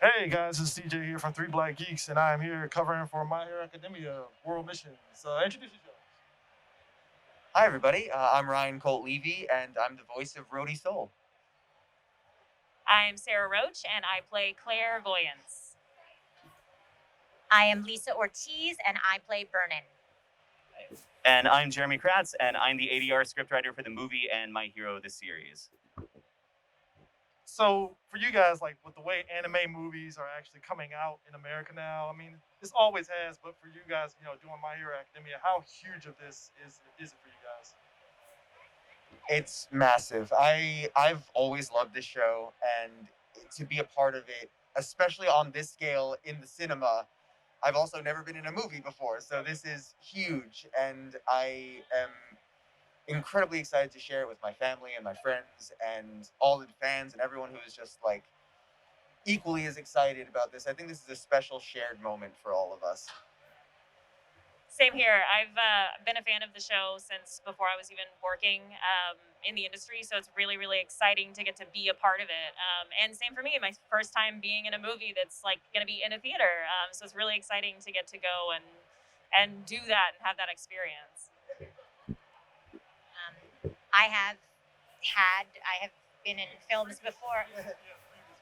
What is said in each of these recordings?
Hey guys, it's CJ here from Three Black Geeks, and I'm here covering for My Hero Academia World Missions. Introduce yourselves. Hi, everybody. I'm Ryan Colt Levy, and I'm the voice of Rhodey Soul. I'm Sarah Roach, and I play Clairvoyance. I am Lisa Ortiz, and I play Vernon. And I'm Jeremy Kratz, and I'm the ADR scriptwriter for the movie and My Hero the series. So, for you guys, like with the way anime movies are actually coming out in America now, I mean, this always has, but for you guys, doing My Hero Academia, how huge of this is it for you guys? It's massive. I've always loved this show, and to be a part of it, especially on this scale in the cinema, I've also never been in a movie before, so this is huge, and I am incredibly excited to share it with my family and my friends and all the fans and everyone who is just like equally as excited about this. I think this is a special shared moment for all of us. Same here. I've been a fan of the show since before I was even working in the industry, so it's really, really exciting to get to be a part of it. And same for me, my first time being in a movie that's like going to be in a theater. So it's really exciting to get to go and do that and have that experience. I have been in films before.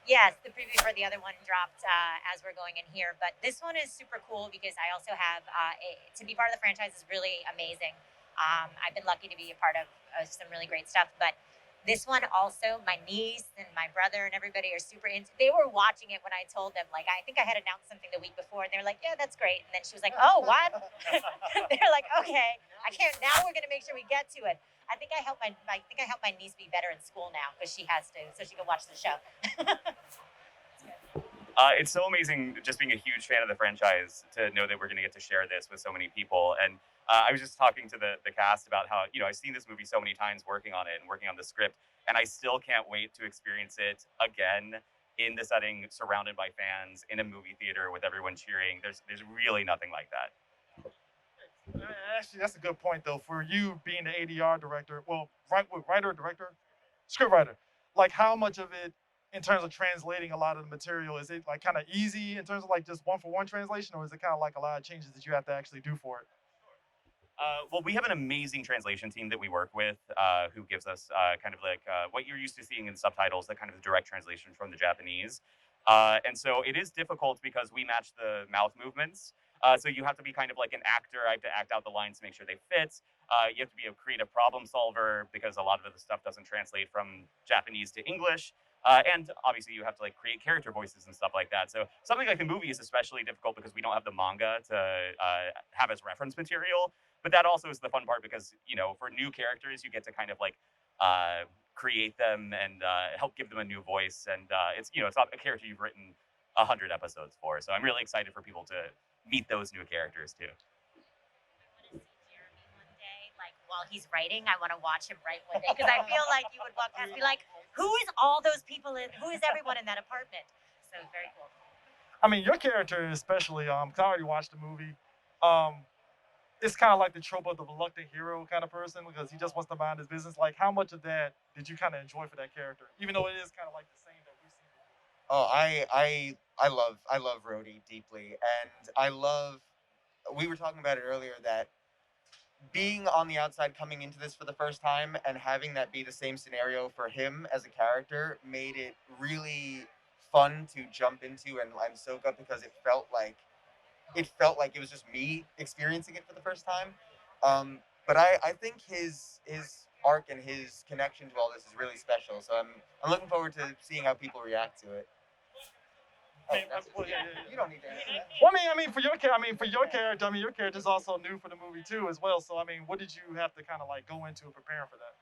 Yes, the preview for the other one dropped as we're going in here, but this one is super cool because I also have to be part of the franchise is really amazing. I've been lucky to be a part of some really great stuff, but this one also, my niece and my brother and everybody are super into. They were watching it when I told them, like, I think I had announced something the week before, and they were like, "Yeah, that's great." And then she was like, "Oh, what?" They're like, "Okay, I can't. Now we're gonna make sure we get to it." I think I helped my niece be better in school now because she has to, so she can watch the show. It's so amazing just being a huge fan of the franchise to know that we're going to get to share this with so many people. And I was just talking to the cast about how, I've seen this movie so many times working on it and working on the script, and I still can't wait to experience it again in the setting, surrounded by fans, in a movie theater with everyone cheering. There's really nothing like that. Actually, that's a good point though. For you being the ADR director, well, writer, director, script writer, like how much of it, in terms of translating a lot of the material, is it like kind of easy in terms of like just one for one translation, or is it kind of like a lot of changes that you have to actually do for it? Well, we have an amazing translation team that we work with, who gives us kind of like what you're used to seeing in subtitles, the kind of direct translation from the Japanese. And so it is difficult because we match the mouth movements. So you have to be kind of like an actor. I have to act out the lines to make sure they fit. You have to be a creative problem solver because a lot of the stuff doesn't translate from Japanese to English. And obviously, you have to like create character voices and stuff like that. So something like the movie is especially difficult because we don't have the manga to have as reference material. But that also is the fun part because for new characters you get to kind of like create them and help give them a new voice, and it's not a character you've written 100 episodes for. So I'm really excited for people to meet those new characters too. I want to see Jeremy one day, like while he's writing. I want to watch him write one day because I feel like you would walk past and be like, "Who is all those people in? Who is everyone in that apartment?" So very cool. I mean, your character especially, 'cause I already watched the movie. Um, it's kind of like the trope of the reluctant hero kind of person because he just wants to mind his business. Like, how much of that did you kind of enjoy for that character, even though it is kind of like the same that we've seen before? Oh, I love Rhodey deeply, and I love. We were talking about it earlier that being on the outside coming into this for the first time and having that be the same scenario for him as a character made it really fun to jump into and soak up because it felt like it was just me experiencing it for the first time. But I think his arc and his connection to all this is really special. So I'm looking forward to seeing how people react to it. I Oh, mean, well, yeah, yeah, you yeah. don't need to answer that. Well, for your character, your character is also new for the movie too, as well. So, I mean, what did you have to kind of like go into preparing for that?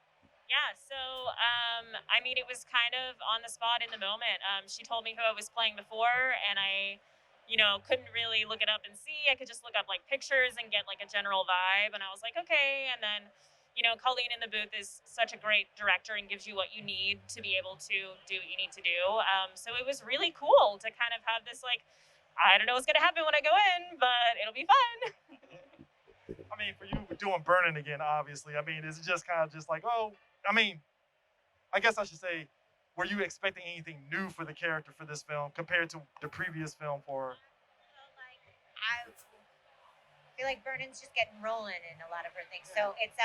Yeah, so I mean, it was kind of on the spot in the moment. She told me who I was playing before, and I, couldn't really look it up and see. I could just look up like pictures and get like a general vibe, and I was like, okay. And then, Colleen in the booth is such a great director and gives you what you need to be able to do what you need to do. So it was really cool to kind of have this like, I don't know what's gonna happen when I go in, but it'll be fun. I mean, for you doing burning again, obviously. I mean, is it just kind of just like, oh, I mean, I guess I should say, were you expecting anything new for the character for this film compared to the previous film for? I feel like Vernon's just getting rolling in a lot of her things. So it's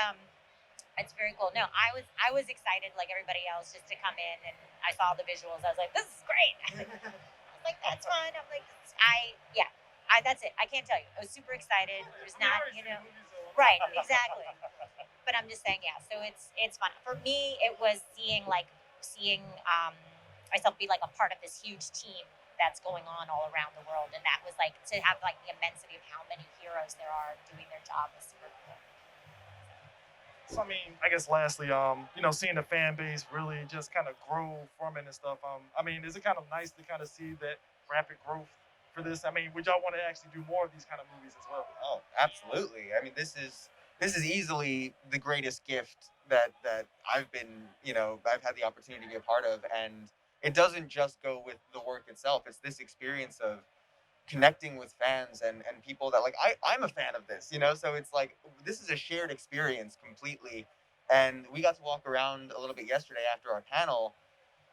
very cool. No, I was excited like everybody else just to come in and I saw the visuals. I was like, this is great. I was like, that's fun. I'm like, yeah, that's it. I can't tell you. I was super excited. There's not, right, exactly. But I'm just saying, yeah. So it's fun for me. It was seeing myself be like a part of this huge team that's going on all around the world, and that was like to have like the immensity of how many heroes there are doing their job was super cool. So I mean, I guess lastly, seeing the fan base really just kind of grow from it and stuff. I mean, is it kind of nice to kind of see that rapid growth for this? I mean, would y'all want to actually do more of these kind of movies as well? Oh, absolutely. I mean, this is easily the greatest gift that I've been, I've had the opportunity to be a part of, and it doesn't just go with the work itself. It's this experience of connecting with fans and people that like I'm a fan of this, so it's like this is a shared experience completely. And we got to walk around a little bit yesterday after our panel,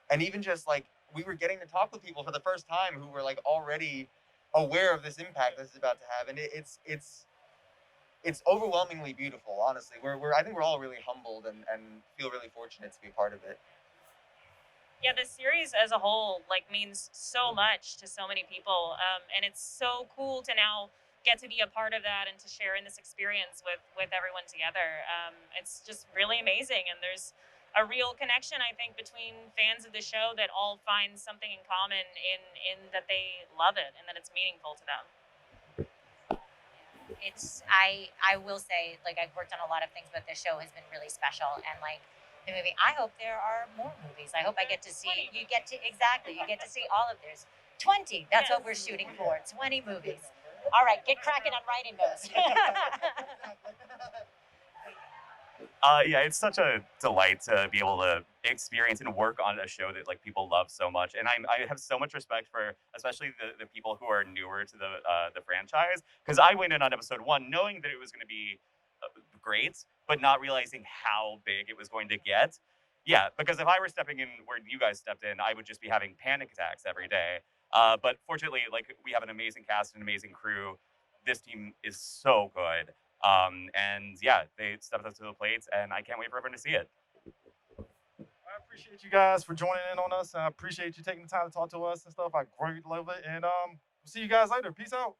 and even just like we were getting to talk with people for the first time who were like already aware of this impact this is about to have, and it's overwhelmingly beautiful. Honestly, we're I think we're all really humbled and feel really fortunate to be a part of it. Yeah, the series as a whole like means so much to so many people, and it's so cool to now get to be a part of that and to share in this experience with everyone together. It's just really amazing, and there's a real connection I think between fans of the show that all find something in common in that they love it and that it's meaningful to them. I will say like I've worked on a lot of things, but the show has been really special and like the movie. I hope there are more movies. I hope I get to see. You get to exactly. You get to see all of theirs. 20. That's what we're shooting for. 20 movies. All right, get cracking on writing those. Yeah, it's such a delight to be able to experience and work on a show that like people love so much, and I have so much respect for especially the people who are newer to the franchise, because I went in on episode one knowing that it was going to be great, but not realizing how big it was going to get. Yeah, because if I were stepping in where you guys stepped in, I would just be having panic attacks every day. But fortunately, like we have an amazing cast and amazing crew. This team is so good. And yeah, they stepped up to the plate, and I can't wait for everyone to see it. I appreciate you guys for joining in on us. I appreciate you taking the time to talk to us and stuff. I greatly love it, and we'll see you guys later. Peace out.